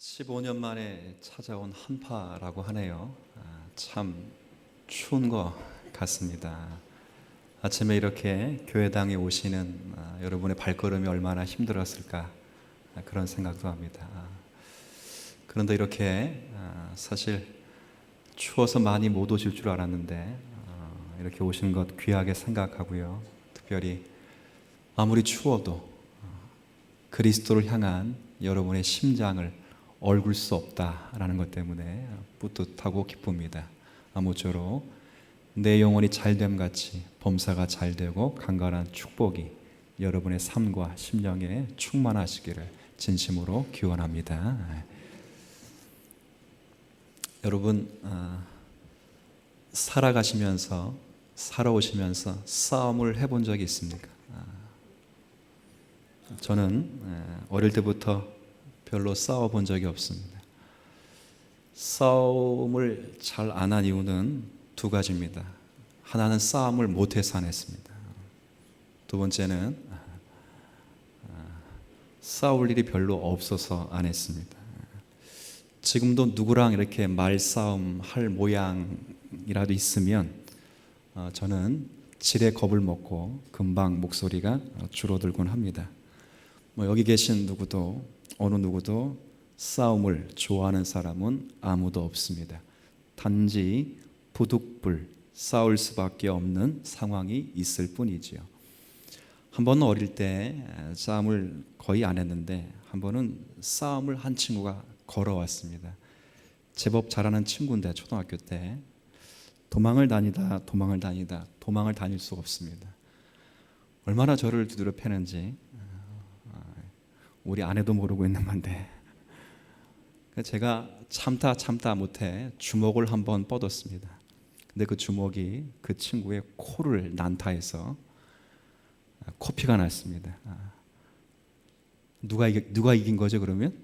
15년 만에 찾아온 한파라고 하네요. 참 추운 것 같습니다. 아침에 이렇게 교회당에 오시는 여러분의 발걸음이 얼마나 힘들었을까 그런 생각도 합니다. 그런데 이렇게 사실 추워서 많이 못 오실 줄 알았는데 이렇게 오신 것 귀하게 생각하고요. 특별히 아무리 추워도 그리스도를 향한 여러분의 심장을 얼굴 수 없다라는 것 때문에 뿌듯하고 기쁩니다. 아무쪼록 내 영혼이 잘됨 같이 범사가 잘되고 강건한 축복이 여러분의 삶과 심령에 충만하시기를 진심으로 기원합니다. 여러분 살아오시면서 싸움을 해본 적이 있습니까? 저는 어릴 때부터 별로 싸워본 적이 없습니다. 싸움을 잘 안 한 이유는 두 가지입니다. 하나는 싸움을 못해서 안 했습니다. 두 번째는 싸울 일이 별로 없어서 안 했습니다. 지금도 누구랑 이렇게 말싸움 할 모양이라도 있으면 저는 지레 겁을 먹고 금방 목소리가 줄어들곤 합니다. 여기 계신 어느 누구도 싸움을 좋아하는 사람은 아무도 없습니다. 단지 부득불 싸울 수밖에 없는 상황이 있을 뿐이지요. 한 번은 어릴 때 싸움을 거의 안 했는데 한 번은 싸움을 한 친구가 걸어왔습니다. 제법 잘하는 친구인데 초등학교 때 도망을 다닐 수가 없습니다. 얼마나 저를 두드려 패는지 우리 아내도 모르고 있는 건데 제가 참다 못해 주먹을 한번 뻗었습니다. 근데 그 주먹이 그 친구의 코를 난타해서 코피가 났습니다. 누가 이긴 거죠 그러면?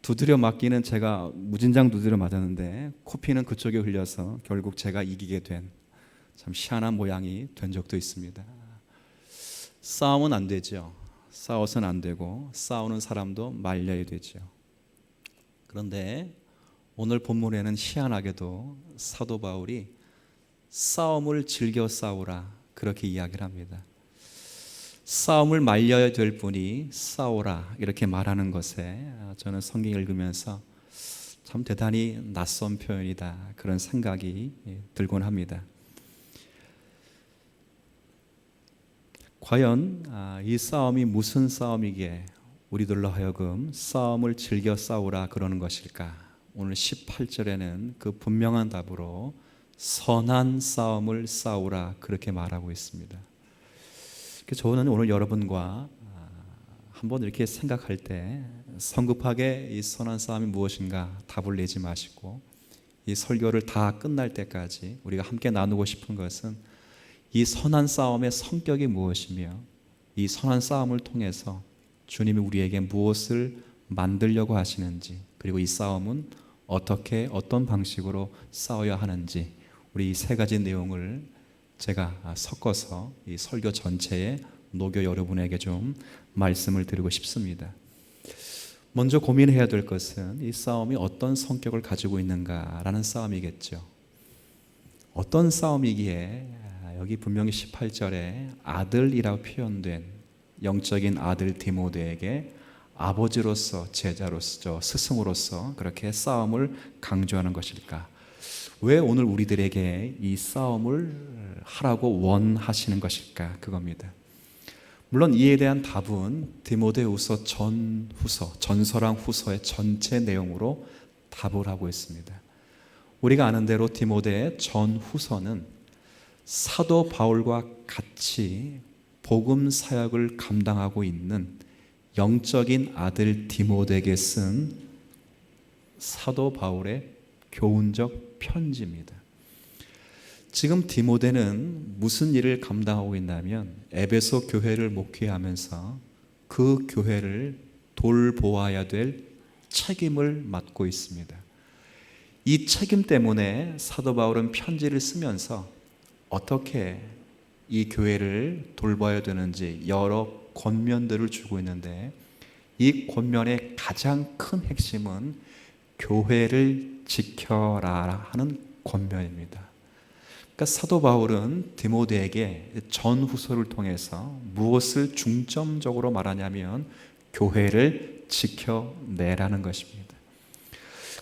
두드려 맞기는 제가 무진장 두드려 맞았는데 코피는 그쪽에 흘려서 결국 제가 이기게 된 참 희한한 모양이 된 적도 있습니다. 싸움은 안 되죠. 싸워서는 안 되고 싸우는 사람도 말려야 되죠. 그런데 오늘 본문에는 희한하게도 사도 바울이 싸움을 즐겨 싸우라 그렇게 이야기를 합니다. 싸움을 말려야 될 분이 싸우라 이렇게 말하는 것에 저는 성경 읽으면서 참 대단히 낯선 표현이다 그런 생각이 들곤 합니다. 과연 이 싸움이 무슨 싸움이기에 우리들로 하여금 싸움을 즐겨 싸우라 그러는 것일까? 오늘 18절에는 그 분명한 답으로 선한 싸움을 싸우라 그렇게 말하고 있습니다. 저는 오늘 여러분과 한번 이렇게 생각할 때 성급하게 이 선한 싸움이 무엇인가 답을 내지 마시고 이 설교를 다 끝날 때까지 우리가 함께 나누고 싶은 것은 이 선한 싸움의 성격이 무엇이며 이 선한 싸움을 통해서 주님이 우리에게 무엇을 만들려고 하시는지 그리고 이 싸움은 어떤 방식으로 싸워야 하는지 우리 이 세 가지 내용을 제가 섞어서 이 설교 전체에 녹여 여러분에게 좀 말씀을 드리고 싶습니다. 먼저 고민해야 될 것은 이 싸움이 어떤 성격을 가지고 있는가라는 싸움이겠죠. 어떤 싸움이기에 여기 분명히 18절에 아들이라고 표현된 영적인 아들 디모데에게 아버지로서 제자로서 스승으로서 그렇게 싸움을 강조하는 것일까? 왜 오늘 우리들에게 이 싸움을 하라고 원하시는 것일까? 그겁니다. 물론 이에 대한 답은 디모데후서 전서랑 후서의 전체 내용으로 답을 하고 있습니다. 우리가 아는 대로 디모데의 전후서는 사도 바울과 같이 복음 사역을 감당하고 있는 영적인 아들 디모데에게 쓴 사도 바울의 교훈적 편지입니다. 지금 디모데는 무슨 일을 감당하고 있냐면 에베소 교회를 목회하면서 그 교회를 돌보아야 될 책임을 맡고 있습니다. 이 책임 때문에 사도 바울은 편지를 쓰면서 어떻게 이 교회를 돌봐야 되는지 여러 권면들을 주고 있는데 이 권면의 가장 큰 핵심은 교회를 지켜라 하는 권면입니다. 그러니까 사도 바울은 디모데에게 전후서를 통해서 무엇을 중점적으로 말하냐면 교회를 지켜내라는 것입니다.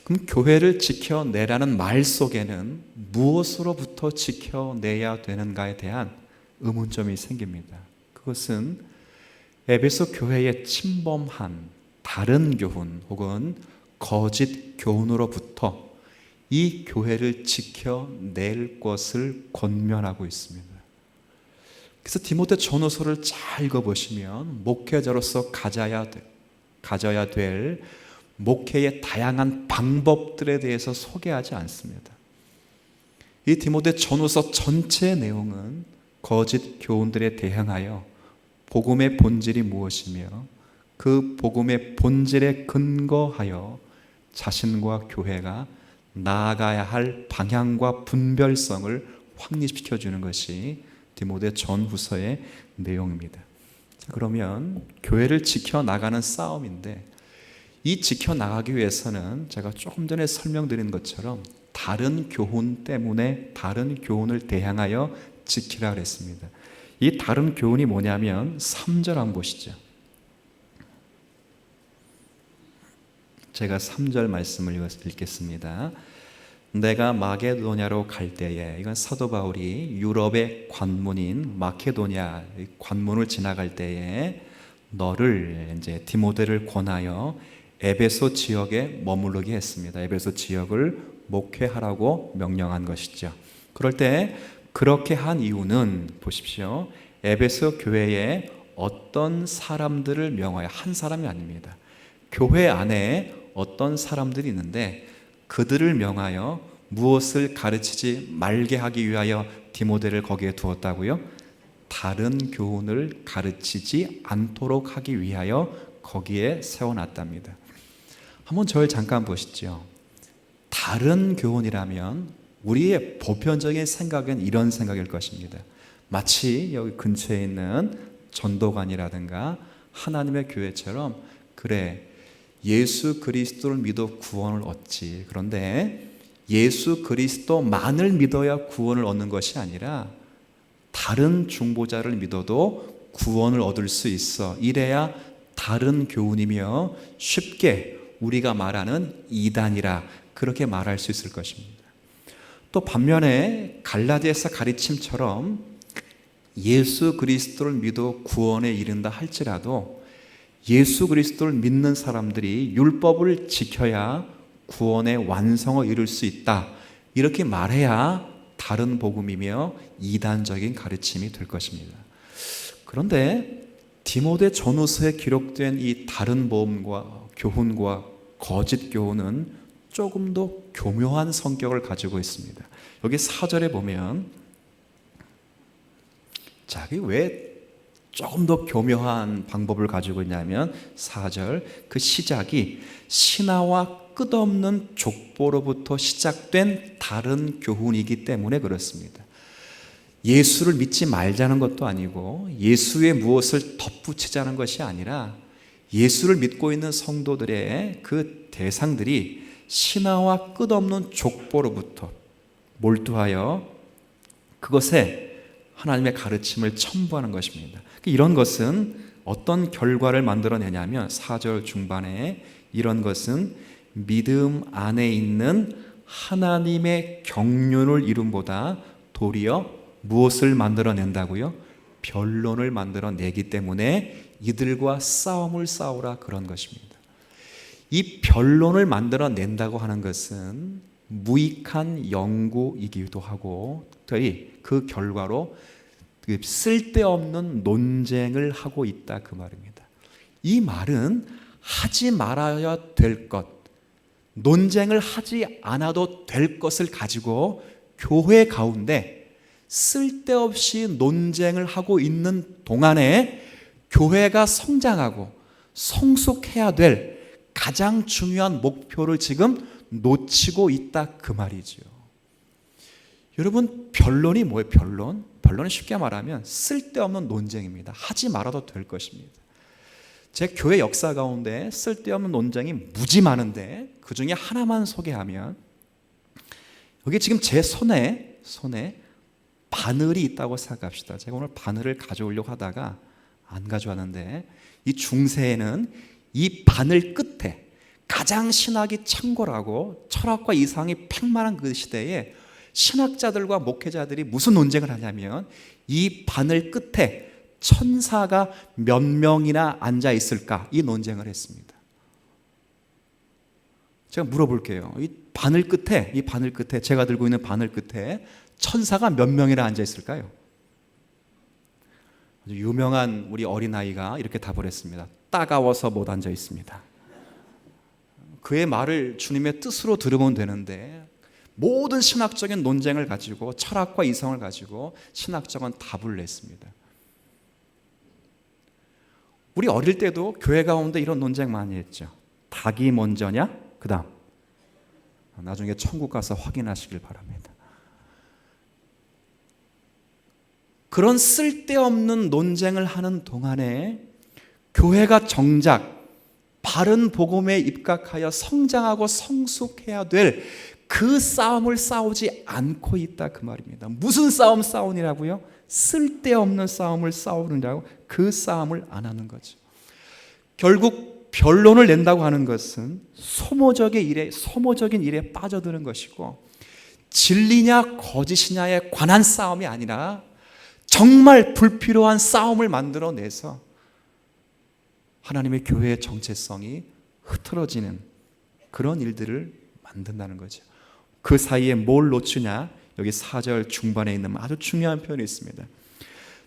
그럼 교회를 지켜내라는 말 속에는 무엇으로부터 지켜내야 되는가에 대한 의문점이 생깁니다. 그것은 에베소 교회에 침범한 다른 교훈 혹은 거짓 교훈으로부터 이 교회를 지켜낼 것을 권면하고 있습니다. 그래서 디모데 전후서를 잘 읽어보시면 목회자로서 가져야 될 목회의 다양한 방법들에 대해서 소개하지 않습니다. 이 디모데 전후서 전체 내용은 거짓 교훈들에 대항하여 복음의 본질이 무엇이며 그 복음의 본질에 근거하여 자신과 교회가 나아가야 할 방향과 분별성을 확립시켜 주는 것이 디모데 전후서의 내용입니다. 그러면 교회를 지켜나가는 싸움인데 이 지켜나가기 위해서는 제가 조금 전에 설명드린 것처럼 다른 교훈 때문에 다른 교훈을 대항하여 지키라 그랬습니다. 이 다른 교훈이 뭐냐면 3절 한번 보시죠. 제가 3절 말씀을 읽겠습니다. 내가 마게도냐로 갈 때에, 이건 사도 바울이 유럽의 관문인 마케도냐 관문을 지나갈 때에 너를 이제 디모데를 권하여 에베소 지역에 머무르게 했습니다. 에베소 지역을 목회하라고 명령한 것이죠. 그럴 때 그렇게 한 이유는 보십시오. 에베소 교회에 어떤 사람들을 명하여, 한 사람이 아닙니다. 교회 안에 어떤 사람들이 있는데 그들을 명하여 무엇을 가르치지 말게 하기 위하여 디모데를 거기에 두었다고요? 다른 교훈을 가르치지 않도록 하기 위하여 거기에 세워놨답니다. 한번 저를 잠깐 보시죠. 다른 교훈이라면 우리의 보편적인 생각은 이런 생각일 것입니다. 마치 여기 근처에 있는 전도관이라든가 하나님의 교회처럼, 그래, 예수 그리스도를 믿어 구원을 얻지. 그런데 예수 그리스도만을 믿어야 구원을 얻는 것이 아니라 다른 중보자를 믿어도 구원을 얻을 수 있어. 이래야 다른 교훈이며 쉽게 우리가 말하는 이단이라 그렇게 말할 수 있을 것입니다. 또 반면에 갈라디아서 가르침처럼 예수 그리스도를 믿어 구원에 이른다 할지라도 예수 그리스도를 믿는 사람들이 율법을 지켜야 구원의 완성을 이룰 수 있다, 이렇게 말해야 다른 복음이며 이단적인 가르침이 될 것입니다. 그런데 디모데 전후서에 기록된 이 다른 교훈과 거짓 교훈은 조금 더 교묘한 성격을 가지고 있습니다. 여기 4절에 보면, 자, 왜 조금 더 교묘한 방법을 가지고 있냐면 4절 그 시작이 신하와 끝없는 족보로부터 시작된 다른 교훈이기 때문에 그렇습니다. 예수를 믿지 말자는 것도 아니고 예수의 무엇을 덧붙이자는 것이 아니라 예수를 믿고 있는 성도들의 그 대상들이 신하와 끝없는 족보로부터 몰두하여 그것에 하나님의 가르침을 첨부하는 것입니다. 이런 것은 어떤 결과를 만들어내냐면 4절 중반에 이런 것은 믿음 안에 있는 하나님의 경륜을 이룸보다 도리어 무엇을 만들어낸다고요? 변론을 만들어내기 때문에 이들과 싸움을 싸우라, 그런 것입니다. 이 변론을 만들어낸다고 하는 것은 무익한 연구이기도 하고 특별히 그 결과로 쓸데없는 논쟁을 하고 있다, 그 말입니다. 이 말은 하지 말아야 될 것, 논쟁을 하지 않아도 될 것을 가지고 교회 가운데 쓸데없이 논쟁을 하고 있는 동안에 교회가 성장하고 성숙해야 될 가장 중요한 목표를 지금 놓치고 있다, 그 말이죠. 여러분, 변론이 뭐예요? 변론은 쉽게 말하면 쓸데없는 논쟁입니다. 하지 말아도 될 것입니다. 제 교회 역사 가운데 쓸데없는 논쟁이 무지 많은데 그 중에 하나만 소개하면, 여기 지금 제 손에 바늘이 있다고 생각합시다. 제가 오늘 바늘을 가져오려고 하다가 안 가져왔는데, 이 중세에는 이 바늘 끝에 가장 신학이 창궐하고 철학과 이상이 팽만한 그 시대에 신학자들과 목회자들이 무슨 논쟁을 하냐면, 이 바늘 끝에 천사가 몇 명이나 앉아 있을까, 이 논쟁을 했습니다. 제가 물어볼게요. 이 바늘 끝에, 제가 들고 있는 바늘 끝에 천사가 몇 명이나 앉아 있을까요? 아주 유명한 우리 어린아이가 이렇게 답을 했습니다. 따가워서 못 앉아 있습니다. 그의 말을 주님의 뜻으로 들으면 되는데, 모든 신학적인 논쟁을 가지고, 철학과 이성을 가지고 신학적인 답을 냈습니다. 우리 어릴 때도 교회 가운데 이런 논쟁 많이 했죠. 닭이 먼저냐? 그 다음. 나중에 천국 가서 확인하시길 바랍니다. 그런 쓸데없는 논쟁을 하는 동안에 교회가 정작 바른 복음에 입각하여 성장하고 성숙해야 될 그 싸움을 싸우지 않고 있다, 그 말입니다. 무슨 싸움 싸우느라고요? 쓸데없는 싸움을 싸우느라고 그 싸움을 안 하는 거죠. 결국 변론을 낸다고 하는 것은 소모적인 일에 빠져드는 것이고, 진리냐 거짓이냐에 관한 싸움이 아니라 정말 불필요한 싸움을 만들어내서 하나님의 교회의 정체성이 흐트러지는 그런 일들을 만든다는 거죠. 그 사이에 뭘 놓치냐? 여기 4절 중반에 있는 아주 중요한 표현이 있습니다.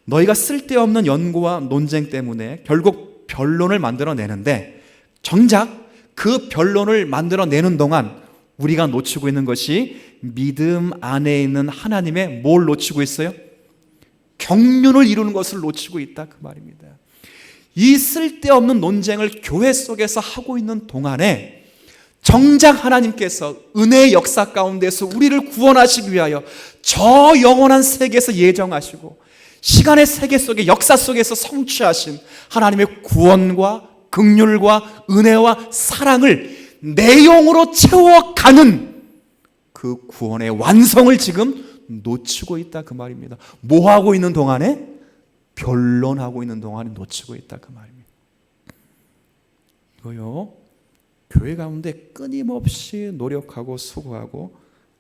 너희가 쓸데없는 연구와 논쟁 때문에 결국 변론을 만들어내는데, 정작 그 변론을 만들어내는 동안 우리가 놓치고 있는 것이 믿음 안에 있는 하나님의 뭘 놓치고 있어요? 경륜을 이루는 것을 놓치고 있다, 그 말입니다. 이 쓸데없는 논쟁을 교회 속에서 하고 있는 동안에 정작 하나님께서 은혜의 역사 가운데서 우리를 구원하시기 위하여 저 영원한 세계에서 예정하시고 시간의 세계 속에, 역사 속에서 성취하신 하나님의 구원과 긍휼과 은혜와 사랑을 내용으로 채워가는 그 구원의 완성을 지금 놓치고 있다, 그 말입니다. 뭐 하고 있는 동안에? 변론하고 있는 동안에 놓치고 있다, 그 말입니다. 이거요, 교회 가운데 끊임없이 노력하고 수고하고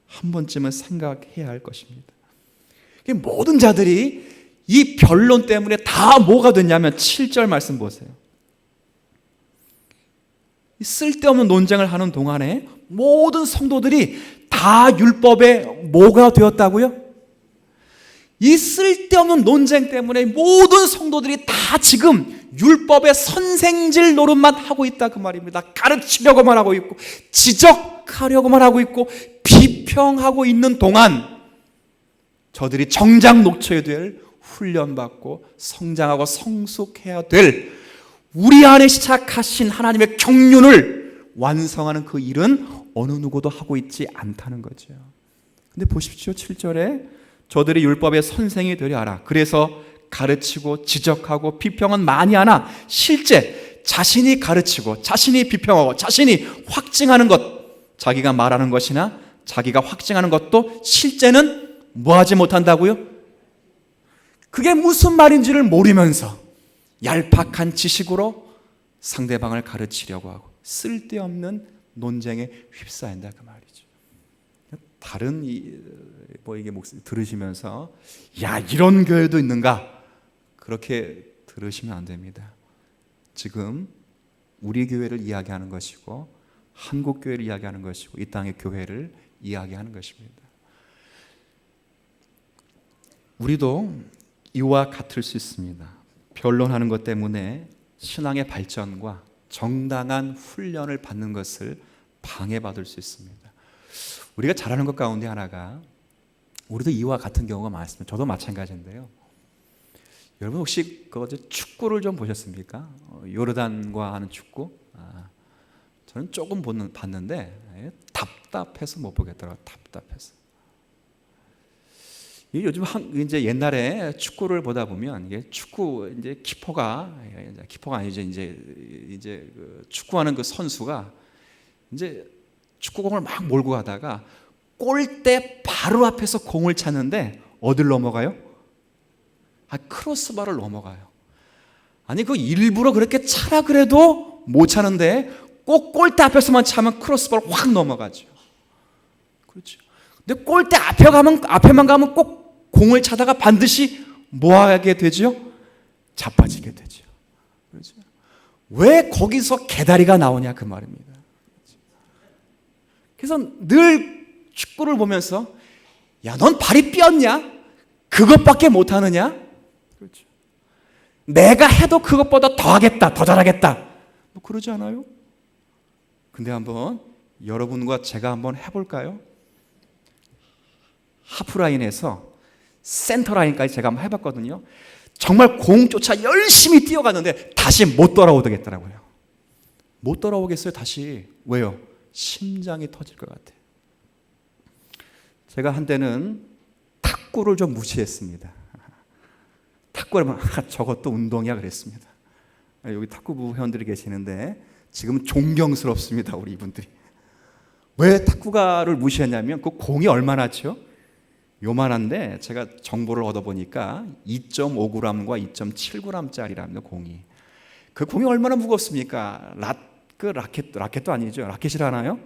한 번쯤은 생각해야 할 것입니다. 모든 자들이 이 변론 때문에 다 뭐가 됐냐면 7절 말씀 보세요. 쓸데없는 논쟁을 하는 동안에 모든 성도들이 다 율법에 뭐가 되었다고요? 이 쓸데없는 논쟁 때문에 모든 성도들이 다 지금 율법의 선생질 노릇만 하고 있다, 그 말입니다. 가르치려고만 하고 있고, 지적하려고만 하고 있고, 비평하고 있는 동안 저들이 정작 놓쳐야 될, 훈련받고 성장하고 성숙해야 될 우리 안에 시작하신 하나님의 경륜을 완성하는 그 일은 어느 누구도 하고 있지 않다는 거죠. 근데 보십시오, 7절에 저들이 율법의 선생이 되려 하라. 그래서 가르치고 지적하고 비평은 많이 하나 실제 자신이 가르치고 자신이 비평하고 자신이 확증하는 것, 자기가 말하는 것이나 자기가 확증하는 것도 실제는 뭐 하지 못한다고요? 그게 무슨 말인지를 모르면서 얄팍한 지식으로 상대방을 가르치려고 하고 쓸데없는 논쟁에 휩싸인다, 그 말이죠. 다른 이게 목소리 들으시면서 야, 이런 교회도 있는가, 그렇게 들으시면 안 됩니다. 지금 우리 교회를 이야기하는 것이고, 한국 교회를 이야기하는 것이고, 이 땅의 교회를 이야기하는 것입니다. 우리도 이와 같을 수 있습니다. 변론하는 것 때문에 신앙의 발전과 정당한 훈련을 받는 것을 방해받을 수 있습니다. 우리가 잘하는 것 가운데 하나가, 우리도 이와 같은 경우가 많습니다. 저도 마찬가지인데요. 여러분 혹시 축구를 좀 보셨습니까? 요르단과 하는 축구? 저는 조금 봤는데 답답해서 못 보겠더라고요. 답답해서. 요즘 이제 옛날에 축구를 보다 보면 이게 축구 이제 키퍼가 아니죠. 이제 그 축구하는 그 선수가 이제 축구공을 막 몰고 가다가 골대 바로 앞에서 공을 찾는데 어딜 넘어가요? 크로스바를 넘어가요. 아니 그 일부러 그렇게 차라 그래도 못 차는데 꼭 골대 앞에서만 차면 크로스바를 확 넘어가죠. 그렇죠. 근데 골대 앞에만 가면 꼭 공을 차다가 반드시 뭐 하게 되죠? 자빠지게 되죠. 그렇죠. 왜 거기서 개다리가 나오냐 그 말입니다. 그래서 늘 축구를 보면서 야, 넌 발이 삐었냐? 그것밖에 못하느냐? 그렇죠. 내가 해도 그것보다 더 하겠다, 더 잘하겠다. 뭐 그러지 않아요? 근데 한번 여러분과 제가 한번 해볼까요? 하프라인에서 센터라인까지 제가 한번 해봤거든요. 정말 공조차 열심히 뛰어갔는데 다시 못 돌아오겠더라고요. 못 돌아오겠어요 다시. 왜요? 심장이 터질 것 같아요. 제가 한때는 탁구를 좀 무시했습니다. 탁구를 저것도 운동이야 그랬습니다. 여기 탁구부 회원들이 계시는데 지금 존경스럽습니다 우리 이분들이. 왜 탁구가를 무시했냐면 그 공이 얼마나 죠? 요만한데 제가 정보를 얻어보니까 2.5g과 2.7g짜리랍니다 공이. 그 공이 얼마나 무겁습니까? 라켓도 아니죠. 라켓이라 하나요?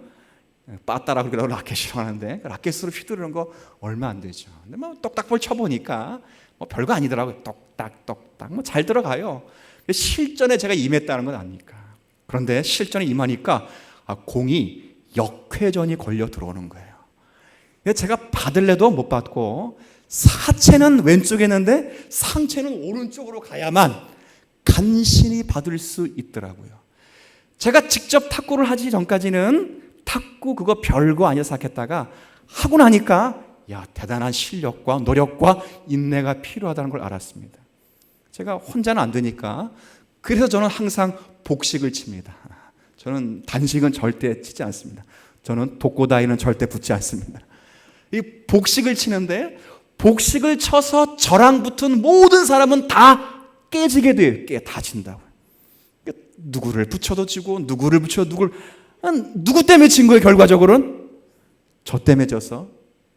빠따라고 그러고 라켓이라고 하는데 라켓으로 휘두르는 거 얼마 안 되죠. 근데 뭐 똑딱볼 쳐보니까 뭐 별거 아니더라고요. 똑딱 뭐 잘 들어가요. 실전에 제가 임했다는 건 아닙니까? 그런데 실전에 임하니까 공이 역회전이 걸려 들어오는 거예요. 제가 받을래도 못 받고 사체는 왼쪽에 있는데 상체는 오른쪽으로 가야만 간신히 받을 수 있더라고요. 제가 직접 탁구를 하기 전까지는 탁구 그거 별거 아니라 생각했다가 하고 나니까 야, 대단한 실력과 노력과 인내가 필요하다는 걸 알았습니다. 제가 혼자는 안 되니까 그래서 저는 항상 복식을 칩니다. 저는 단식은 절대 치지 않습니다. 저는 독고다이는 절대 붙지 않습니다. 이 복식을 치는데 복식을 쳐서 저랑 붙은 모든 사람은 다 깨지게 돼요. 다 진다고. 누구를 붙여도 지고 누구를 붙여도 누구 때문에 진 거예요 결과적으로는? 저 때문에 져서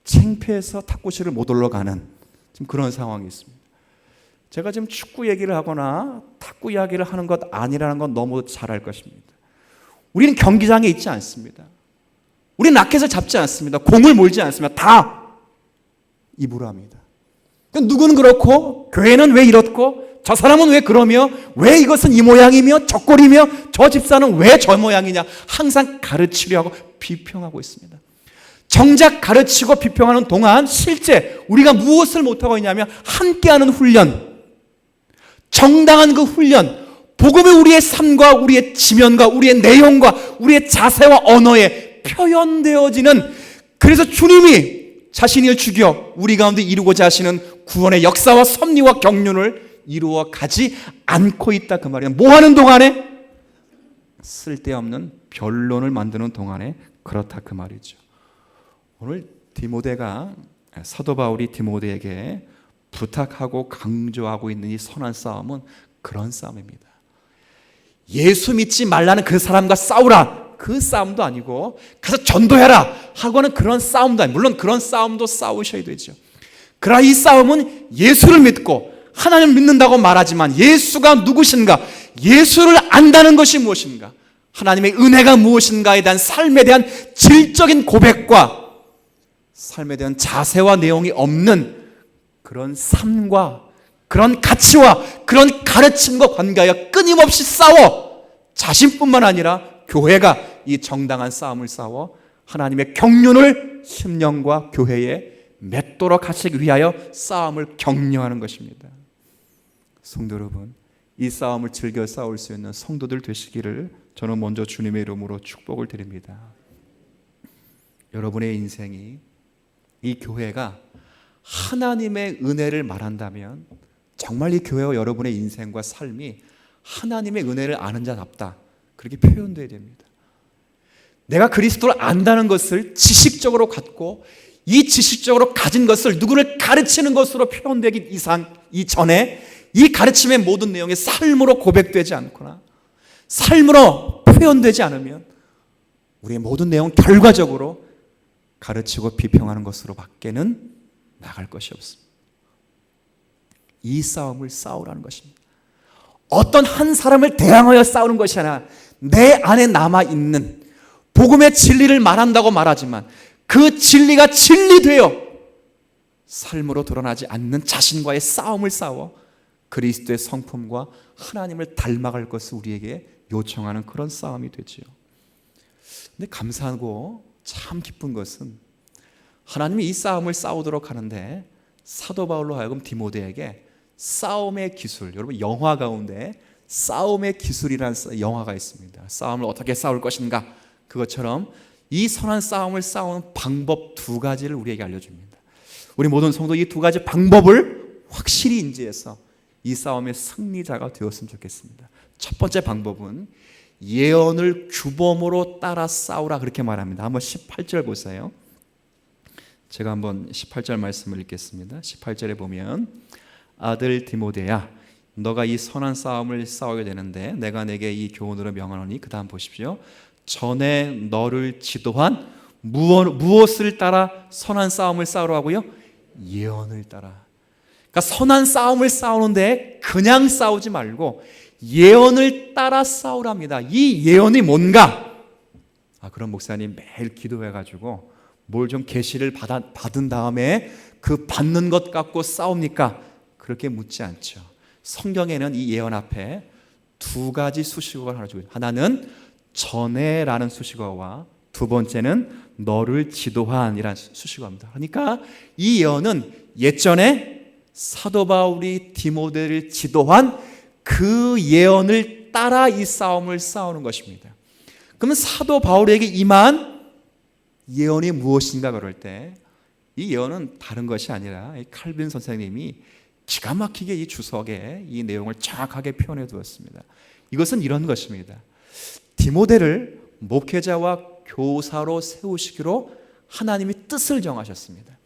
창피해서 탁구실을 못 올라가는 지금 그런 상황이 있습니다. 제가 지금 축구 얘기를 하거나 탁구 이야기를 하는 것 아니라는 건 너무 잘 알 것입니다. 우리는 경기장에 있지 않습니다. 우리는 라켓을 잡지 않습니다. 공을 몰지 않습니다. 다 입으로 합니다. 누구는 그렇고 교회는 왜 이렇고 저 사람은 왜 그러며 왜 이것은 이 모양이며 저 꼴이며 저 집사는 왜 저 모양이냐 항상 가르치려 하고 비평하고 있습니다. 정작 가르치고 비평하는 동안 실제 우리가 무엇을 못하고 있냐면 함께하는 훈련, 정당한 그 훈련, 복음이 우리의 삶과 우리의 지면과 우리의 내용과 우리의 자세와 언어에 표현되어지는, 그래서 주님이 자신을 죽여 우리 가운데 이루고자 하시는 구원의 역사와 섭리와 경륜을 이루어 가지 않고 있다 그 말이에요. 뭐 하는 동안에? 쓸데없는 변론을 만드는 동안에 그렇다 그 말이죠. 오늘 디모데가, 사도 바울이 디모데에게 부탁하고 강조하고 있는 이 선한 싸움은 그런 싸움입니다. 예수 믿지 말라는 그 사람과 싸우라, 그 싸움도 아니고 가서 전도해라 하고는 그런 싸움도 아니고, 물론 그런 싸움도 싸우셔야 되죠. 그러나 이 싸움은 예수를 믿고 하나님을 믿는다고 말하지만 예수가 누구신가, 예수를 안다는 것이 무엇인가, 하나님의 은혜가 무엇인가에 대한 삶에 대한 질적인 고백과 삶에 대한 자세와 내용이 없는 그런 삶과 그런 가치와 그런 가르침과 관계하여 끊임없이 싸워 자신뿐만 아니라 교회가 이 정당한 싸움을 싸워 하나님의 경륜을 심령과 교회에 맺도록 하시기 위하여 싸움을 격려하는 것입니다. 성도 여러분, 이 싸움을 즐겨 싸울 수 있는 성도들 되시기를 저는 먼저 주님의 이름으로 축복을 드립니다. 여러분의 인생이, 이 교회가 하나님의 은혜를 말한다면 정말 이 교회와 여러분의 인생과 삶이 하나님의 은혜를 아는 자답다, 그렇게 표현되어야 됩니다. 내가 그리스도를 안다는 것을 지식적으로 갖고 이 지식적으로 가진 것을 누구를 가르치는 것으로 표현되기 이전에 이 가르침의 모든 내용이 삶으로 고백되지 않거나 삶으로 표현되지 않으면 우리의 모든 내용은 결과적으로 가르치고 비평하는 것으로 밖에는 나갈 것이 없습니다. 이 싸움을 싸우라는 것입니다. 어떤 한 사람을 대항하여 싸우는 것이 아니라 내 안에 남아있는 복음의 진리를 말한다고 말하지만 그 진리가 진리되어 삶으로 드러나지 않는 자신과의 싸움을 싸워 그리스도의 성품과 하나님을 닮아갈 것을 우리에게 요청하는 그런 싸움이 되지요. 근데 감사하고 참 기쁜 것은 하나님이 이 싸움을 싸우도록 하는데 사도 바울로 하여금 디모데에게 싸움의 기술, 여러분 영화 가운데 싸움의 기술이라는 영화가 있습니다. 싸움을 어떻게 싸울 것인가, 그것처럼 이 선한 싸움을 싸우는 방법 두 가지를 우리에게 알려줍니다. 우리 모든 성도 이 두 가지 방법을 확실히 인지해서 이 싸움의 승리자가 되었으면 좋겠습니다. 첫 번째 방법은 예언을 규범으로 따라 싸우라, 그렇게 말합니다. 한번 18절 보세요. 제가 한번 18절 말씀을 읽겠습니다. 18절에 보면 아들 디모데야, 너가 이 선한 싸움을 싸우게 되는데 내가 내게 이 교훈으로 명하노니, 그 다음 보십시오. 전에 너를 지도한 무엇을 따라 선한 싸움을 싸우라고 하고요? 예언을 따라. 그러니까 선한 싸움을 싸우는데 그냥 싸우지 말고 예언을 따라 싸우랍니다. 이 예언이 뭔가? 그럼 목사님 매일 기도해가지고 뭘 좀 계시를 받은 다음에 그 받는 것 갖고 싸웁니까? 그렇게 묻지 않죠. 성경에는 이 예언 앞에 두 가지 수식어가 하나 주고, 하나는 전에라는 수식어와 두 번째는 너를 지도한이라는 수식어입니다. 그러니까 이 예언은 예전에 사도 바울이 디모데를 지도한 그 예언을 따라 이 싸움을 싸우는 것입니다. 그러면 사도 바울에게 임한 예언이 무엇인가 그럴 때 이 예언은 다른 것이 아니라 칼빈 선생님이 기가 막히게 이 주석에 이 내용을 정확하게 표현해 두었습니다. 이것은 이런 것입니다. 디모데를 목회자와 교사로 세우시기로 하나님이 뜻을 정하셨습니다.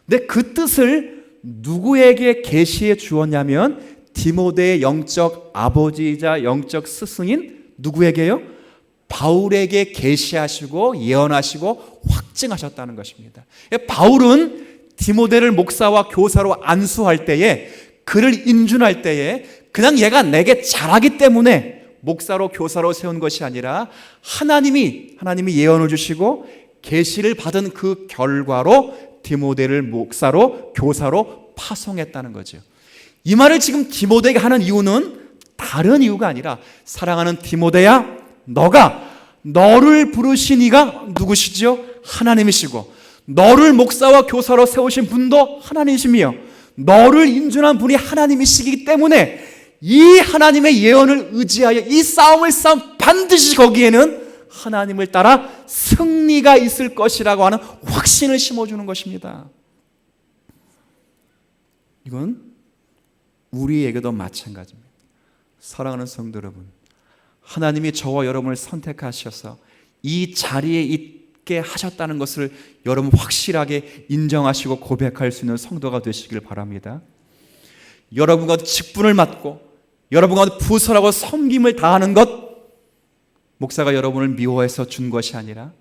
근데 그 뜻을 누구에게 계시해 주었냐면 디모데의 영적 아버지이자 영적 스승인 누구에게요? 바울에게 계시하시고 예언하시고 확증하셨다는 것입니다. 바울은 디모데를 목사와 교사로 안수할 때에, 그를 인준할 때에 그냥 얘가 내게 잘하기 때문에 목사로 교사로 세운 것이 아니라 하나님이 예언을 주시고 계시를 받은 그 결과로 디모데를 목사로 교사로 파송했다는 거죠. 이 말을 지금 디모데에게 하는 이유는 다른 이유가 아니라, 사랑하는 디모데야, 너를 부르신 이가 누구시죠? 하나님이시고, 너를 목사와 교사로 세우신 분도 하나님이시며, 너를 인준한 분이 하나님이시기 때문에 이 하나님의 예언을 의지하여 이 싸움을 싸움 반드시 거기에는 하나님을 따라 승리가 있을 것이라고 하는 확신을 심어주는 것입니다. 이건 우리에게도 마찬가지입니다. 사랑하는 성도 여러분, 하나님이 저와 여러분을 선택하셔서 이 자리에 있게 하셨다는 것을 여러분 확실하게 인정하시고 고백할 수 있는 성도가 되시길 바랍니다. 여러분과 직분을 맡고 여러분과 부설하고 섬김을 다하는 것, 목사가 여러분을 미워해서 준 것이 아니라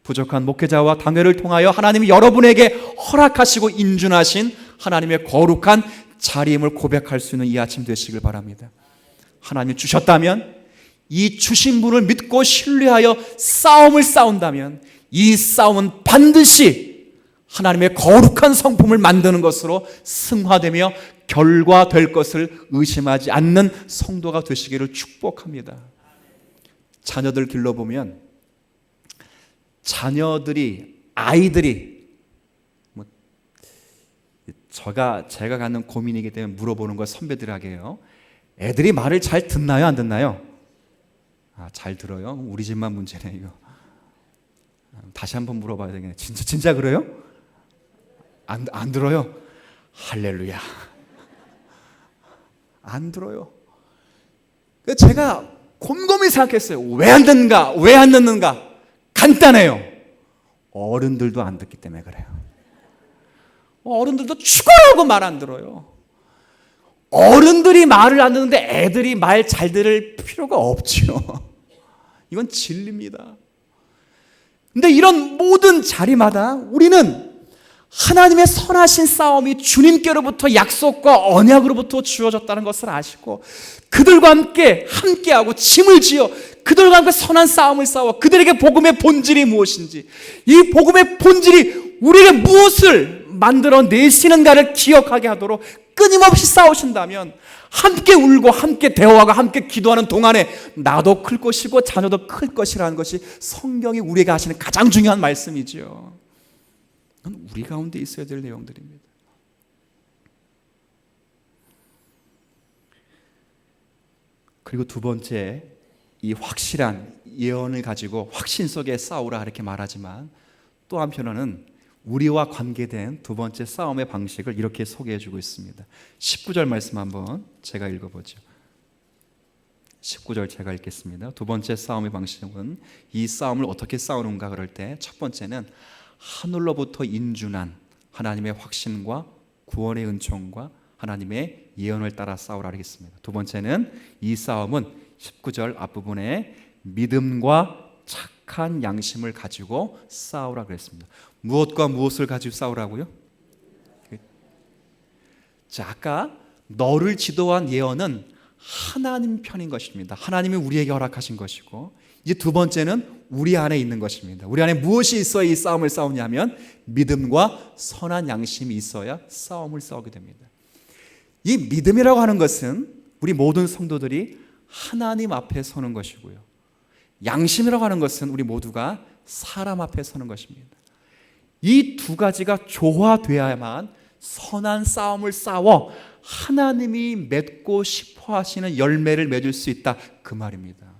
부족한 목회자와 당회를 통하여 하나님이 여러분에게 허락하시고 인준하신 하나님의 거룩한 자리임을 고백할 수 있는 이 아침 되시길 바랍니다. 하나님이 주셨다면, 이 주신 분을 믿고 신뢰하여 싸움을 싸운다면 이 싸움은 반드시 하나님의 거룩한 성품을 만드는 것으로 승화되며 결과될 것을 의심하지 않는 성도가 되시기를 축복합니다. 자녀들 길러보면 아이들이 제가 갖는 고민이기 때문에 물어보는 거 선배들에게요. 애들이 말을 잘 듣나요, 안 듣나요? 잘 들어요? 우리 집만 문제네 이거. 다시 한번 물어봐야 되겠네. 진짜 그래요? 안 들어요? 할렐루야. 안 들어요. 제가 곰곰이 생각했어요. 왜 안 듣는가? 간단해요. 어른들도 안 듣기 때문에 그래요. 어른들도 죽어라고 말 안 들어요. 어른들이 말을 안 듣는데 애들이 말 잘 들을 필요가 없죠. 이건 진리입니다. 근데 이런 모든 자리마다 우리는 하나님의 선하신 싸움이 주님께로부터 약속과 언약으로부터 주어졌다는 것을 아시고 그들과 함께하고 짐을 지어 그들과 함께 선한 싸움을 싸워 그들에게 복음의 본질이 무엇인지, 이 복음의 본질이 우리에게 무엇을 만들어내시는가를 기억하게 하도록 끊임없이 싸우신다면 함께 울고 함께 대화하고 함께 기도하는 동안에 나도 클 것이고 자녀도 클 것이라는 것이 성경이 우리에게 하시는 가장 중요한 말씀이지요. 그건 우리 가운데 있어야 될 내용들입니다. 그리고 두 번째, 이 확실한 예언을 가지고 확신 속에 싸우라 이렇게 말하지만 또 한편으로는 우리와 관계된 두 번째 싸움의 방식을 이렇게 소개해 주고 있습니다. 19절 말씀 한번 제가 읽어보죠. 19절 제가 읽겠습니다. 두 번째 싸움의 방식은 이 싸움을 어떻게 싸우는가 그럴 때 첫 번째는 하늘로부터 인준한 하나님의 확신과 구원의 은총과 하나님의 예언을 따라 싸우라 하겠습니다. 두 번째는 이 싸움은 19절 앞부분에 믿음과 착한 양심을 가지고 싸우라 그랬습니다. 무엇과 무엇을 가지고 싸우라고요? 자, 아까 너를 지도한 예언은 하나님 편인 것입니다. 하나님이 우리에게 허락하신 것이고, 이제 두 번째는 우리 안에 있는 것입니다. 우리 안에 무엇이 있어야 이 싸움을 싸우냐면 믿음과 선한 양심이 있어야 싸움을 싸우게 됩니다. 이 믿음이라고 하는 것은 우리 모든 성도들이 하나님 앞에 서는 것이고요, 양심이라고 하는 것은 우리 모두가 사람 앞에 서는 것입니다. 이 두 가지가 조화되어야만 선한 싸움을 싸워 하나님이 맺고 싶어 하시는 열매를 맺을 수 있다, 그 말입니다.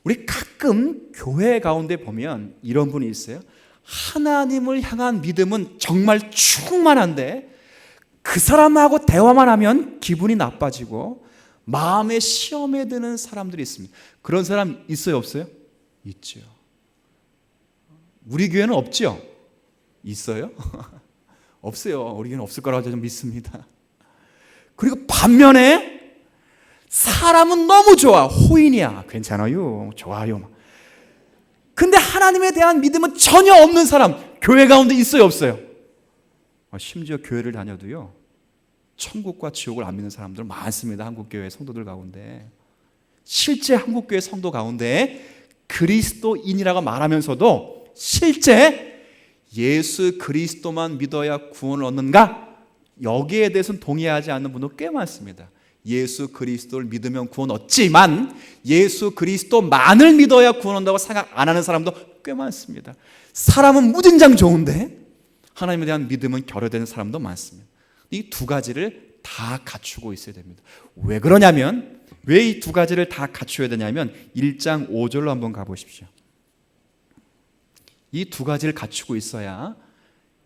우리 가끔 교회 가운데 보면 이런 분이 있어요. 하나님을 향한 믿음은 정말 충만한데 그 사람하고 대화만 하면 기분이 나빠지고 마음에 시험에 드는 사람들이 있습니다. 그런 사람 있어요, 없어요? 있죠. 우리 교회는 없죠? 있어요? 없어요. 우리 교회는 없을 거라고 저는 믿습니다. 그리고 반면에 사람은 너무 좋아. 호인이야. 괜찮아요. 좋아요. 근데 하나님에 대한 믿음은 전혀 없는 사람 교회 가운데 있어요, 없어요? 심지어 교회를 다녀도요, 천국과 지옥을 안 믿는 사람들 많습니다. 한국교회 성도들 가운데. 실제 한국교회 성도 가운데 그리스도인이라고 말하면서도 실제 예수 그리스도만 믿어야 구원을 얻는가? 여기에 대해서는 동의하지 않는 분도 꽤 많습니다. 예수 그리스도를 믿으면 구원 얻지만 예수 그리스도만을 믿어야 구원 얻는다고 생각 안 하는 사람도 꽤 많습니다. 사람은 무진장 좋은데 하나님에 대한 믿음은 결여되는 사람도 많습니다. 이 두 가지를 다 갖추고 있어야 됩니다. 왜 그러냐면, 왜 이 두 가지를 다 갖춰야 되냐면 1장 5절로 한번 가보십시오. 이 두 가지를 갖추고 있어야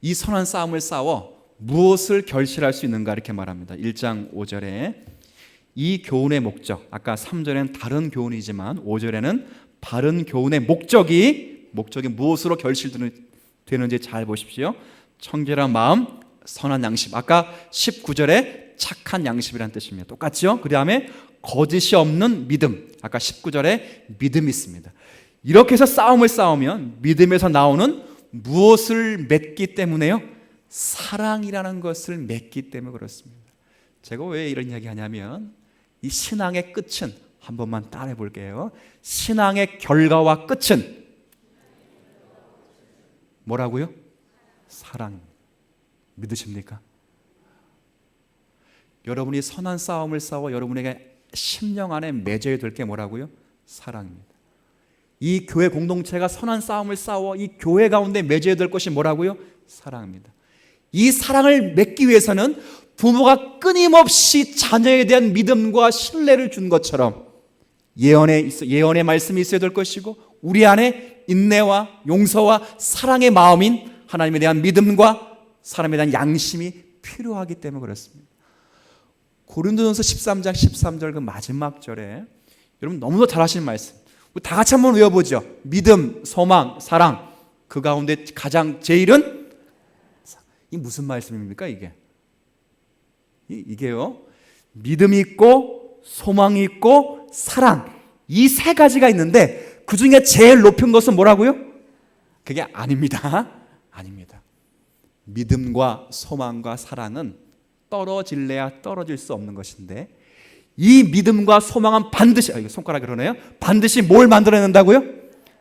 이 선한 싸움을 싸워 무엇을 결실할 수 있는가 이렇게 말합니다. 1장 5절에 이 교훈의 목적, 아까 3절에는 다른 교훈이지만 5절에는 바른 교훈의 목적이 무엇으로 결실되는지 잘 보십시오. 청결한 마음, 선한 양심. 아까 19절에 착한 양심이라는 뜻입니다. 똑같죠? 그 다음에 거짓이 없는 믿음. 아까 19절에 믿음이 있습니다. 이렇게 해서 싸움을 싸우면 믿음에서 나오는 무엇을 맺기 때문에요? 사랑이라는 것을 맺기 때문에 그렇습니다. 제가 왜 이런 이야기 하냐면 이 신앙의 끝은, 한 번만 따라해 볼게요. 신앙의 결과와 끝은 뭐라고요? 사랑입니다. 믿으십니까? 여러분이 선한 싸움을 싸워 여러분에게 심령 안에 맺어야 될 게 뭐라고요? 사랑입니다. 이 교회 공동체가 선한 싸움을 싸워 이 교회 가운데 맺어야 될 것이 뭐라고요? 사랑입니다. 이 사랑을 맺기 위해서는 부모가 끊임없이 자녀에 대한 믿음과 신뢰를 준 것처럼 예언의 말씀이 있어야 될 것이고, 우리 안에 인내와 용서와 사랑의 마음인 하나님에 대한 믿음과 사람에 대한 양심이 필요하기 때문에 그렇습니다. 고린도전서 13장 13절 그 마지막 절에 여러분 너무나 잘 하시는 말씀, 우리 다 같이 한번 외워보죠. 믿음, 소망, 사랑, 그 가운데 가장 제일은 이 무슨 말씀입니까 이게? 이게요, 믿음이 있고 소망이 있고 사랑, 이 세 가지가 있는데 그 중에 제일 높은 것은 뭐라고요? 그게 아닙니다. 아닙니다. 믿음과 소망과 사랑은 떨어질래야 떨어질 수 없는 것인데, 이 믿음과 소망은 반드시, 이거 손가락 그러네요, 반드시 뭘 만들어낸다고요?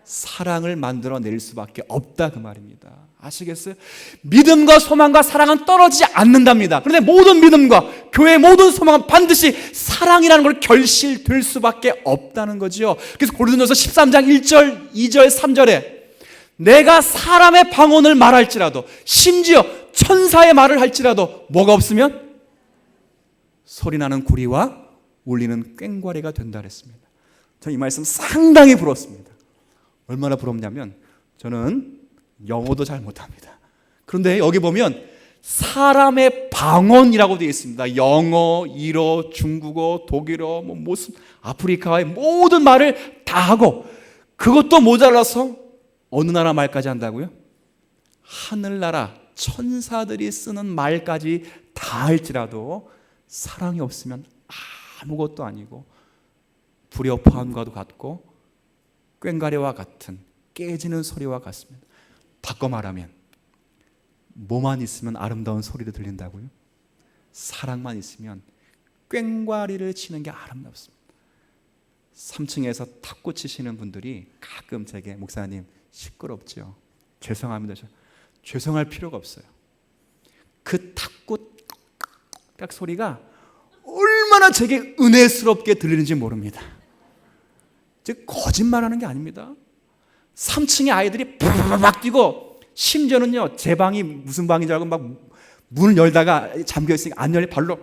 사랑을 만들어낼 수밖에 없다, 그 말입니다. 아시겠어요? 믿음과 소망과 사랑은 떨어지지 않는답니다. 그런데 모든 믿음과 교회의 모든 소망은 반드시 사랑이라는 걸 결실될 수밖에 없다는 거지요. 그래서 고린도전서 13장 1절, 2절, 3절에 내가 사람의 방언을 말할지라도, 심지어 천사의 말을 할지라도 뭐가 없으면 소리나는 구리와 울리는 꽹과리가 된다 그랬습니다. 저는 이 말씀 상당히 부럽습니다. 얼마나 부럽냐면 저는 영어도 잘 못합니다. 그런데 여기 보면 사람의 방언이라고 되어 있습니다. 영어, 일어, 중국어, 독일어, 무슨 아프리카의 모든 말을 다 하고, 그것도 모자라서 어느 나라 말까지 한다고요? 하늘나라 천사들이 쓰는 말까지 다 할지라도 사랑이 없으면 아무것도 아니고 불협화음과도 같고 꽹과리와 같은 깨지는 소리와 같습니다. 바꿔 말하면 뭐만 있으면 아름다운 소리를 들린다고요? 사랑만 있으면 꽹과리를 치는 게 아름답습니다. 3층에서 탁구 치시는 분들이 가끔 제게, 목사님 시끄럽죠? 죄송합니다. 죄송할 필요가 없어요. 그 탁구 딱 소리가 얼마나 제게 은혜스럽게 들리는지 모릅니다. 즉 거짓말하는 게 아닙니다. 3층에 아이들이 막 뛰고, 심지어는요 제 방이 무슨 방인 줄 알고 막 문을 열다가 잠겨있으니까 안 열리 발로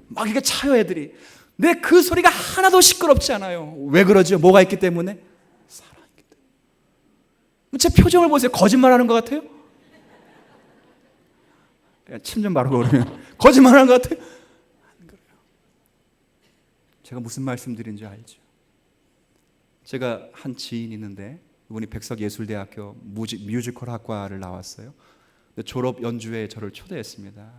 막 이렇게 차요 애들이. 근데 그 소리가 하나도 시끄럽지 않아요. 왜 그러죠? 뭐가 있기 때문에? 사랑이기 때문에. 제 표정을 보세요. 거짓말하는 것 같아요? 침 좀 바르고 그러면 거짓말하는 것 같아요? 안 그래요. 제가 무슨 말씀드린지 알죠? 제가 한 지인이 있는데 이분이 백석예술대학교 뮤지컬 학과를 나왔어요. 졸업 연주회에 저를 초대했습니다.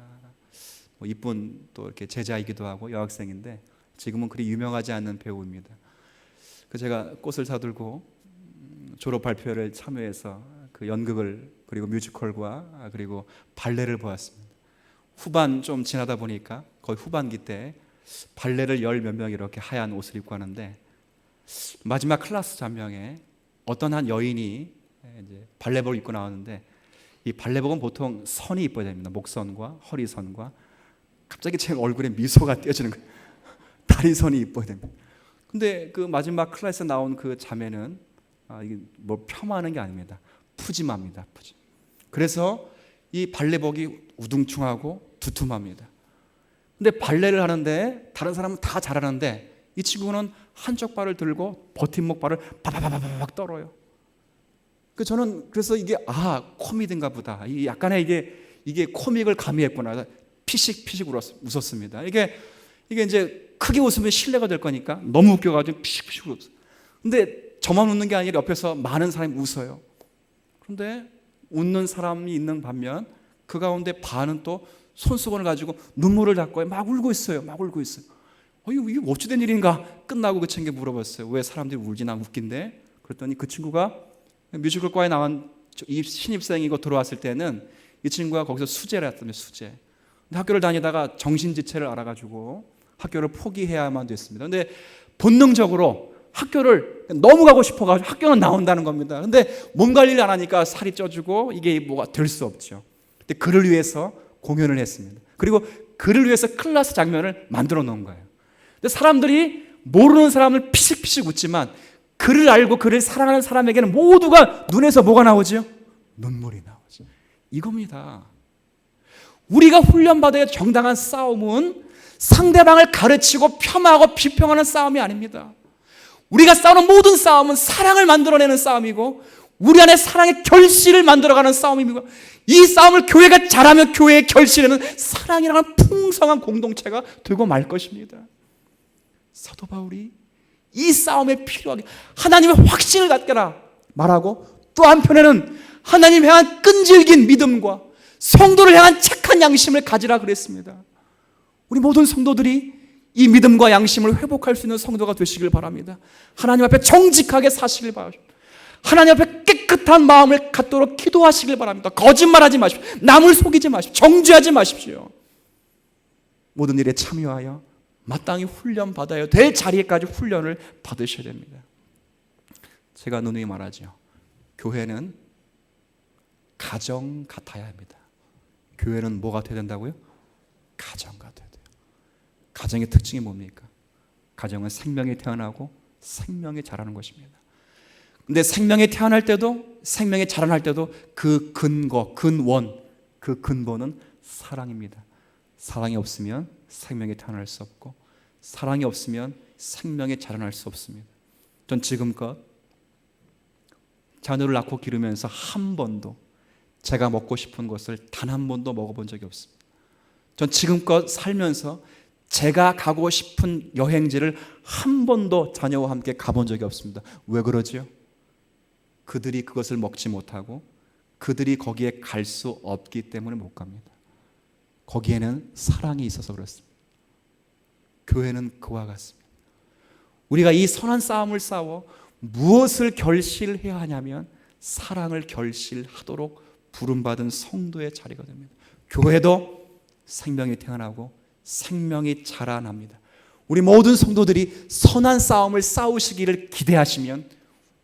이쁜 또 이렇게 제자이기도 하고 여학생인데 지금은 그리 유명하지 않는 배우입니다. 제가 꽃을 사들고 졸업 발표를 참여해서 그 연극을, 그리고 뮤지컬과 그리고 발레를 보았습니다. 후반 좀 지나다 보니까 거의 후반기 때 발레를 열 몇 명 이렇게 하얀 옷을 입고 하는데, 마지막 클래스 전명에 어떤 한 여인이 이제 발레복을 입고 나왔는데, 이 발레복은 보통 선이 입어야 됩니다. 목선과 허리선과. 갑자기 제 얼굴에 미소가 띄어지는 거예요. 다리선이 입어야 됩니다. 근데 그 마지막 클래스에 나온 그 자매는 이게 뭐 폄하하는 게 아닙니다. 푸짐합니다. 푸짐. 그래서 이 발레복이 우둥충하고 두툼합니다. 근데 발레를 하는데 다른 사람은 다 잘하는데 이 친구는 한쪽 발을 들고 버팀목 발을 바바바바박 떨어요. 저는 그래서 이게 코미디인가 보다. 이 약간의 이게 코믹을 가미했구나. 피식피식 웃었습니다. 이게 이제 크게 웃으면 신뢰가 될 거니까 너무 웃겨가지고 피식피식 웃었어요. 근데 저만 웃는 게 아니라 옆에서 많은 사람이 웃어요. 그런데 웃는 사람이 있는 반면 그 가운데 반은 또 손수건을 가지고 눈물을 닦고 막 울고 있어요. 막 울고 있어요. 이게 어찌된 일인가? 끝나고 그 친구에게 물어봤어요. 왜 사람들이 울지? 난 웃긴데. 그랬더니 그 친구가 뮤지컬과에 나온 신입생이고 들어왔을 때는 이 친구가 거기서 수재를 했답니다. 수재. 근데 학교를 다니다가 정신지체를 알아가지고 학교를 포기해야만 됐습니다. 근데 본능적으로 학교를 너무 가고 싶어가지고 학교는 나온다는 겁니다. 근데 몸 관리를 안 하니까 살이 쪄지고 이게 뭐가 될 수 없죠. 근데 그를 위해서 공연을 했습니다. 그리고 그를 위해서 클래스 장면을 만들어 놓은 거예요. 근데 사람들이 모르는 사람을 피식피식 웃지만 그를 알고 그를 사랑하는 사람에게는 모두가 눈에서 뭐가 나오죠? 눈물이 나오죠. 이겁니다. 우리가 훈련받아야 정당한 싸움은 상대방을 가르치고 폄하하고 비평하는 싸움이 아닙니다. 우리가 싸우는 모든 싸움은 사랑을 만들어내는 싸움이고 우리 안에 사랑의 결실을 만들어가는 싸움입니다. 이 싸움을 교회가 잘하면 교회의 결실에는 사랑이라는 풍성한 공동체가 되고 말 것입니다. 사도 바울이 이 싸움에 필요하게 하나님의 확신을 갖게라 말하고, 또 한편에는 하나님 향한 끈질긴 믿음과 성도를 향한 착한 양심을 가지라 그랬습니다. 우리 모든 성도들이 이 믿음과 양심을 회복할 수 있는 성도가 되시길 바랍니다. 하나님 앞에 정직하게 사시길 바랍니다. 하나님 앞에 깨끗한 마음을 갖도록 기도하시길 바랍니다. 거짓말하지 마십시오. 남을 속이지 마십시오. 정죄하지 마십시오. 모든 일에 참여하여 마땅히 훈련 받아야 될 자리에까지 훈련을 받으셔야 됩니다. 제가 누누이 말하죠. 교회는 가정 같아야 합니다. 교회는 뭐가 되어야 된다고요? 가정 같아야 돼요. 가정의 특징이 뭡니까? 가정은 생명이 태어나고 생명이 자라는 것입니다. 근데 생명이 태어날 때도 생명이 자라날 때도 그 근거, 근원, 그 근본은 사랑입니다. 사랑이 없으면 생명이 태어날 수 없고 사랑이 없으면 생명이 자라날 수 없습니다. 전 지금껏 자녀를 낳고 기르면서 한 번도 제가 먹고 싶은 것을 단 한 번도 먹어본 적이 없습니다. 전 지금껏 살면서 제가 가고 싶은 여행지를 한 번도 자녀와 함께 가본 적이 없습니다. 왜 그러지요? 그들이 그것을 먹지 못하고 그들이 거기에 갈 수 없기 때문에 못 갑니다. 거기에는 사랑이 있어서 그렇습니다. 교회는 그와 같습니다. 우리가 이 선한 싸움을 싸워 무엇을 결실해야 하냐면 사랑을 결실하도록 부름받은 성도의 자리가 됩니다. 교회도 생명이 태어나고 생명이 자라납니다. 우리 모든 성도들이 선한 싸움을 싸우시기를 기대하시면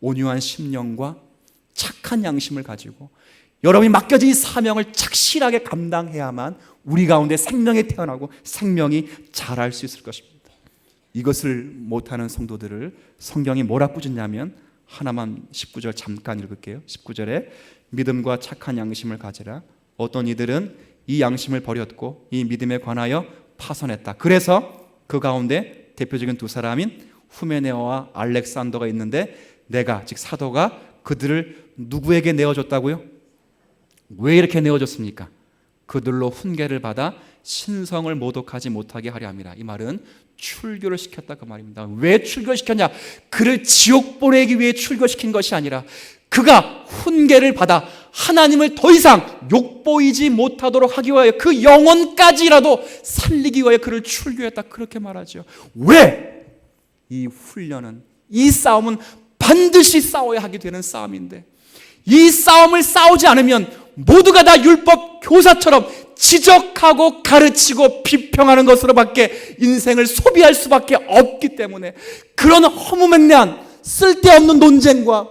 온유한 심령과 착한 양심을 가지고 여러분이 맡겨진 이 사명을 착실하게 감당해야만 우리 가운데 생명이 태어나고 생명이 자랄 수 있을 것입니다. 이것을 못하는 성도들을 성경이 뭐라 꾸짖냐면 하나만 19절 잠깐 읽을게요. 19절에 믿음과 착한 양심을 가지라. 어떤 이들은 이 양심을 버렸고 이 믿음에 관하여 파선했다. 그래서 그 가운데 대표적인 두 사람인 후메네오와 알렉산더가 있는데 내가 즉 사도가 그들을 누구에게 내어줬다고요? 왜 이렇게 내어줬습니까? 그들로 훈계를 받아 신성을 모독하지 못하게 하려 함이라. 이 말은 출교를 시켰다 그 말입니다. 왜 출교시켰냐? 그를 지옥 보내기 위해 출교시킨 것이 아니라 그가 훈계를 받아 하나님을 더 이상 욕보이지 못하도록 하기 위하여 그 영혼까지라도 살리기 위하여 그를 출교했다 그렇게 말하죠. 왜? 이 훈련은, 이 싸움은 반드시 싸워야 하게 되는 싸움인데 이 싸움을 싸우지 않으면 모두가 다 율법 교사처럼 지적하고 가르치고 비평하는 것으로밖에 인생을 소비할 수밖에 없기 때문에 그런 허무맹랑한 쓸데없는 논쟁과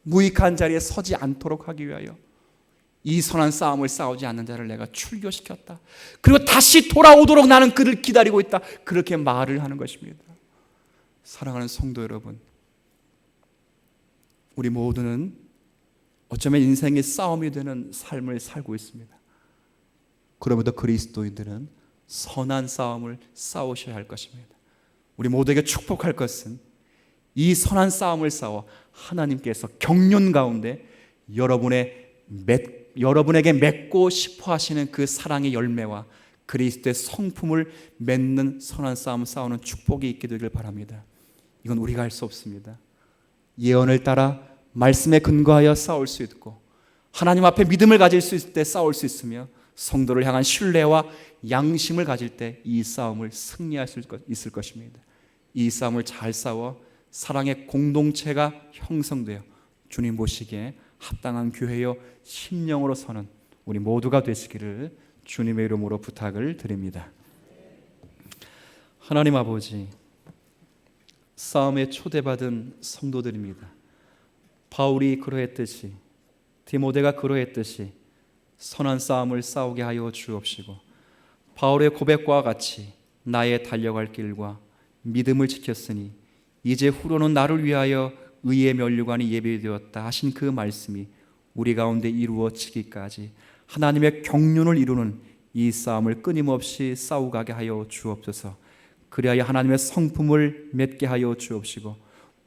무익한 자리에 서지 않도록 하기 위하여 이 선한 싸움을 싸우지 않는 자를 내가 출교시켰다. 그리고 다시 돌아오도록 나는 그를 기다리고 있다. 그렇게 말을 하는 것입니다. 사랑하는 성도 여러분, 우리 모두는 어쩌면 인생의 싸움이 되는 삶을 살고 있습니다. 그럼에도 그리스도인들은 선한 싸움을 싸우셔야 할 것입니다. 우리 모두에게 축복할 것은 이 선한 싸움을 싸워 하나님께서 경륜 가운데 여러분에게 맺고 싶어 하시는 그 사랑의 열매와 그리스도의 성품을 맺는 선한 싸움을 싸우는 축복이 있게 되길 바랍니다. 이건 우리가 할 수 없습니다. 예언을 따라 말씀에 근거하여 싸울 수 있고 하나님 앞에 믿음을 가질 수 있을 때 싸울 수 있으며 성도를 향한 신뢰와 양심을 가질 때 이 싸움을 승리할 수 있을 것입니다. 이 싸움을 잘 싸워 사랑의 공동체가 형성되어 주님 보시기에 합당한 교회요 심령으로 서는 우리 모두가 되시기를 주님의 이름으로 부탁을 드립니다. 하나님 아버지, 싸움에 초대받은 성도들입니다. 바울이 그러했듯이 디모데가 그러했듯이 선한 싸움을 싸우게 하여 주옵시고 바울의 고백과 같이 나의 달려갈 길과 믿음을 지켰으니 이제 후로는 나를 위하여 의의 면류관이 예비되었다 하신 그 말씀이 우리 가운데 이루어지기까지 하나님의 경륜을 이루는 이 싸움을 끊임없이 싸우가게 하여 주옵소서. 그리하여 하나님의 성품을 맺게 하여 주옵시고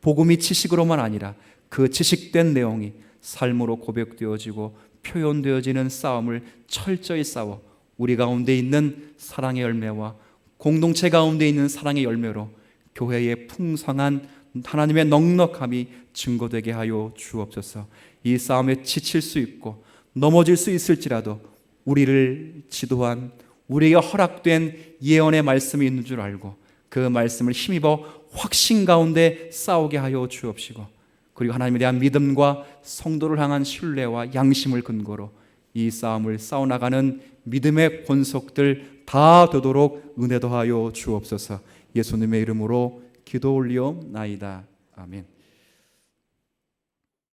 복음이 지식으로만 아니라 그 지식된 내용이 삶으로 고백되어지고 표현되어지는 싸움을 철저히 싸워 우리 가운데 있는 사랑의 열매와 공동체 가운데 있는 사랑의 열매로 교회의 풍성한 하나님의 넉넉함이 증거되게 하여 주옵소서. 이 싸움에 지칠 수 있고 넘어질 수 있을지라도 우리를 지도한, 우리에게 허락된 예언의 말씀이 있는 줄 알고 그 말씀을 힘입어 확신 가운데 싸우게 하여 주옵시고, 그리고 하나님에 대한 믿음과 성도를 향한 신뢰와 양심을 근거로 이 싸움을 싸워나가는 믿음의 권속들 다 되도록 은혜 더하여 주옵소서. 예수님의 이름으로 기도 올리옵나이다. 아멘.